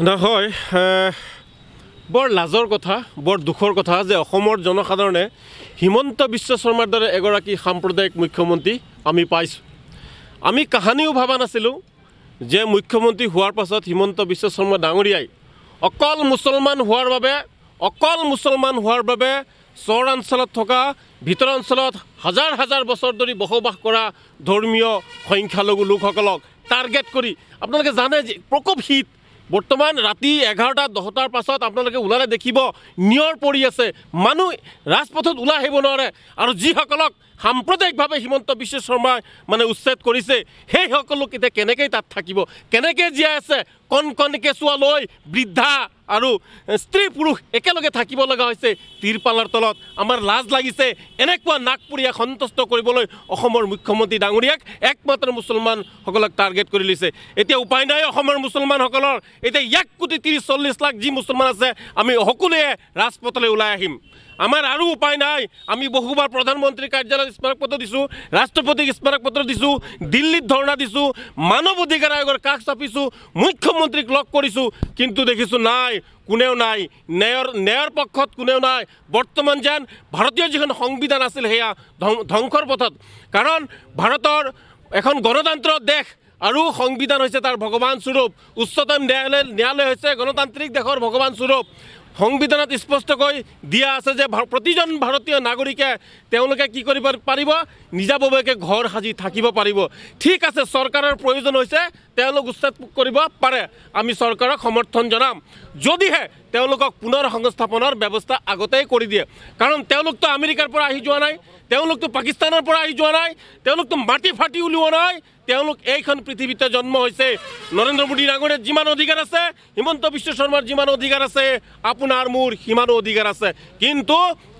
নহয় বৰ লাজৰ কথা বৰ দুখৰ কথা যে অসমৰ জনসাধাৰণে হিমন্ত বিশ্ব শৰ্মাৰ দৰে এগৰাকী সাম্প্ৰদায়িক মুখ্যমন্ত্ৰী আমি পাইছোঁ। আমি কাহানিও ভাবা নাছিলোঁ যে মুখ্যমন্ত্ৰী হোৱাৰ পাছত হিমন্ত বিশ্ব শৰ্মা ডাঙৰীয়াই অকল মুছলমান হোৱাৰ বাবে চৰ অঞ্চলত থকা ভিতৰ অঞ্চলত হাজাৰ হাজাৰ বছৰ ধৰি বসবাস কৰা ধৰ্মীয় সংখ্যালঘু লোকসকলক টাৰ্গেট কৰি আপোনালোকে জানে যে প্ৰকোপ শীত বৰ্তমান ৰাতি 11:10টাৰ পাছত আপোনালোকে ওলালে দেখিব নিয়ৰ পৰি আছে, মানুহ ৰাজপথত ওলাই আহিব নোৱাৰে। আৰু যিসকলক সাম্প্ৰদায়িকভাৱে হিমন্ত বিশ্ব শৰ্মাই উচ্ছেদ কৰিছে সেইসকল লোক এতিয়া কেনেকৈ তাত থাকিব, কেনেকৈ জীয়াই আছে? কণ কেঁচুৱা লৈ বৃদ্ধা আৰু স্ত্ৰী পুৰুষ একেলগে থাকিব লগা হৈছে তিৰপালৰ তলত। আমাৰ লাজ লাগিছে এনেকুৱা নাগপুৰীয়া সন্তুষ্ট কৰিবলৈ অসমৰ মুখ্যমন্ত্ৰী ডাঙৰীয়াক একমাত্ৰ মুছলমানসকলক টাৰ্গেট কৰি লৈছে। এতিয়া উপায় নাই অসমৰ মুছলমানসকলৰ, এতিয়া 1,30,40 লাখ যি মুছলমান আছে আমি সকলোৱে ৰাজপথলৈ ওলাই আহিম। আমাৰ আৰু উপায় নাই, আমি বহুবাৰ প্ৰধানমন্ত্ৰীৰ কাৰ্যালয়ত স্মাৰকপত্ৰ দিছোঁ, ৰাষ্ট্ৰপতিক স্মাৰকপত্ৰ দিছোঁ, দিল্লীত ধৰ্ণা দিছোঁ, মানৱ অধিকাৰ আয়োগৰ কাষ চাপিছোঁ, মুখ্যমন্ত্ৰীক লগ কৰিছোঁ, কিন্তু দেখিছোঁ নাই, কোনেও নাই, ন্যায়ৰ পক্ষত কোনেও নাই। বৰ্তমান যেন ভাৰতীয় যিখন সংবিধান আছিল সেয়া ধ্বংসৰ পথত। কাৰণ ভাৰতৰ এখন গণতন্ত্ৰৰ দেশ আৰু সংবিধান হৈছে তাৰ ভগৱান স্বৰূপ, উচ্চতম ন্যায়ালয় হৈছে গণতান্ত্ৰিক দেশৰ ভগৱান স্বৰূপ। সংবিধানত স্পষ্টকৈ দিয়া আছে যে প্ৰতিজন ভাৰতীয় নাগৰিকে তেওঁলোকে কি কৰিব পাৰিব, নিজাববীয়াকৈ ঘৰ সাজি থাকিব পাৰিব। ঠিক আছে, চৰকাৰৰ প্ৰয়োজন হৈছে তেওঁলোক উচ্ছেদ কৰিব পাৰে, আমি চৰকাৰক সমৰ্থন জনাম যদিহে তেওঁলোকক পুনৰ সংস্থাপনৰ ব্যৱস্থা আগতেই কৰি দিয়ে। কাৰণ তেওঁলোকতো আমেৰিকাৰ পৰা আহি যোৱা নাই, তেওঁলোকতো পাকিস্তানৰ পৰা আহি যোৱা নাই, তেওঁলোকতো মাটি ফাটি উলিওৱা নাই, তেওঁলোক এইখন পৃথিৱীতে জন্ম হৈছে। নৰেন্দ্ৰ মোদী ডাঙৰীয়াৰ যিমান অধিকাৰ আছে, হিমন্ত বিশ্ব শৰ্মাৰ যিমান অধিকাৰ আছে, আপোনাৰ মোৰ সিমানো অধিকাৰ আছে। কিন্তু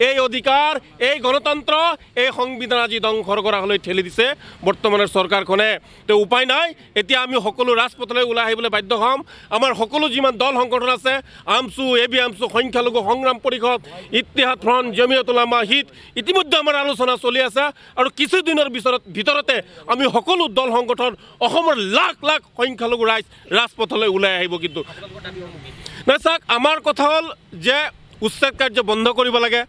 এই অধিকাৰ, এই গণতন্ত্ৰ, এই সংবিধান আজি ধ্বংস কৰালৈ ঠেলি দিছে বৰ্তমানৰ চৰকাৰখনে। তো উপায় নাই, এতিয়া আমি সকলো ৰাজপথলৈ ওলাই আহিবলৈ বাধ্য হ'ম। আমাৰ সকলো যিমান দল সংগঠন আছে, আমছু, ABAMSU, সংখ্যালঘু সংগ্ৰাম পৰিষদ, ইত্তেহাদ ফ্ৰণ্ট, জমিয়ত উলামা হিত, ইতিমধ্যে আমাৰ আলোচনা চলি আছে। আৰু কিছুদিনৰ ভিতৰতে আমি সকলো দল সংগঠন অসমৰ লাখ লাখ সংখ্যালঘু ৰাইজ ৰাজপথলৈ ওলাই আহিব। কিন্তু নাই চাওক, আমাৰ কথা হ'ল যে উচ্ছেদ কাৰ্য বন্ধ কৰিব লাগে।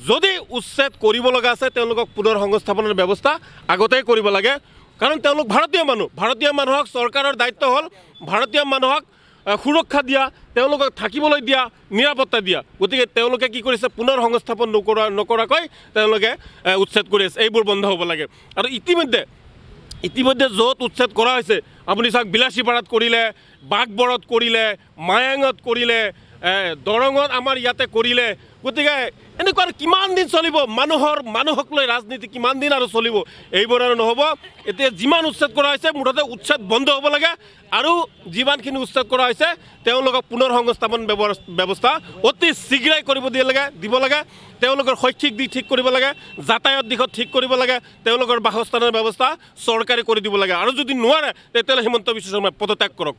যদি উচ্ছেদ কৰিব লগা আছে তেওঁলোকক পুনৰ সংস্থাপনৰ ব্যৱস্থা আগতেই কৰিব লাগে। কাৰণ তেওঁলোক ভাৰতীয় মানুহ, ভাৰতীয় মানুহক চৰকাৰৰ দায়িত্ব হ'ল ভাৰতীয় মানুহক সুৰক্ষা দিয়া, তেওঁলোকক থাকিবলৈ দিয়া, নিৰাপত্তা দিয়া। গতিকে তেওঁলোকে কি কৰিছে, পুনৰ সংস্থাপন নকৰাকৈ তেওঁলোকে উচ্ছেদ কৰি আছে। এইবোৰ বন্ধ হ'ব লাগে। আৰু ইতিমধ্যে য'ত উচ্ছেদ কৰা হৈছে আপুনি চাওক, বিলাসীপাৰাত কৰিলে, বাঘবৰত কৰিলে, মায়াঙত কৰিলে, দৰঙত আমাৰ ইয়াতে কৰিলে। গতিকে এনেকুৱা আৰু কিমান দিন চলিব? মানুহক লৈ ৰাজনীতি কিমান দিন আৰু চলিব? এইবোৰ আৰু নহ'ব। এতিয়া যিমান উচ্ছেদ কৰা হৈছে মুঠতে উচ্ছেদ বন্ধ হ'ব লাগে। আৰু যিমানখিনি উচ্ছেদ কৰা হৈছে তেওঁলোকক পুনৰ সংস্থাপন ব্যৱস্থা অতি শীঘ্ৰেই দিব লাগে। তেওঁলোকৰ শৈক্ষিক দিশ ঠিক কৰিব লাগে, যাতায়াত দিশত ঠিক কৰিব লাগে, তেওঁলোকৰ বাসস্থানৰ ব্যৱস্থা চৰকাৰে কৰি দিব লাগে। আৰু যদি নোৱাৰে তেতিয়াহ'লে হিমন্ত বিশ্ব শৰ্মাই পদত্যাগ কৰক।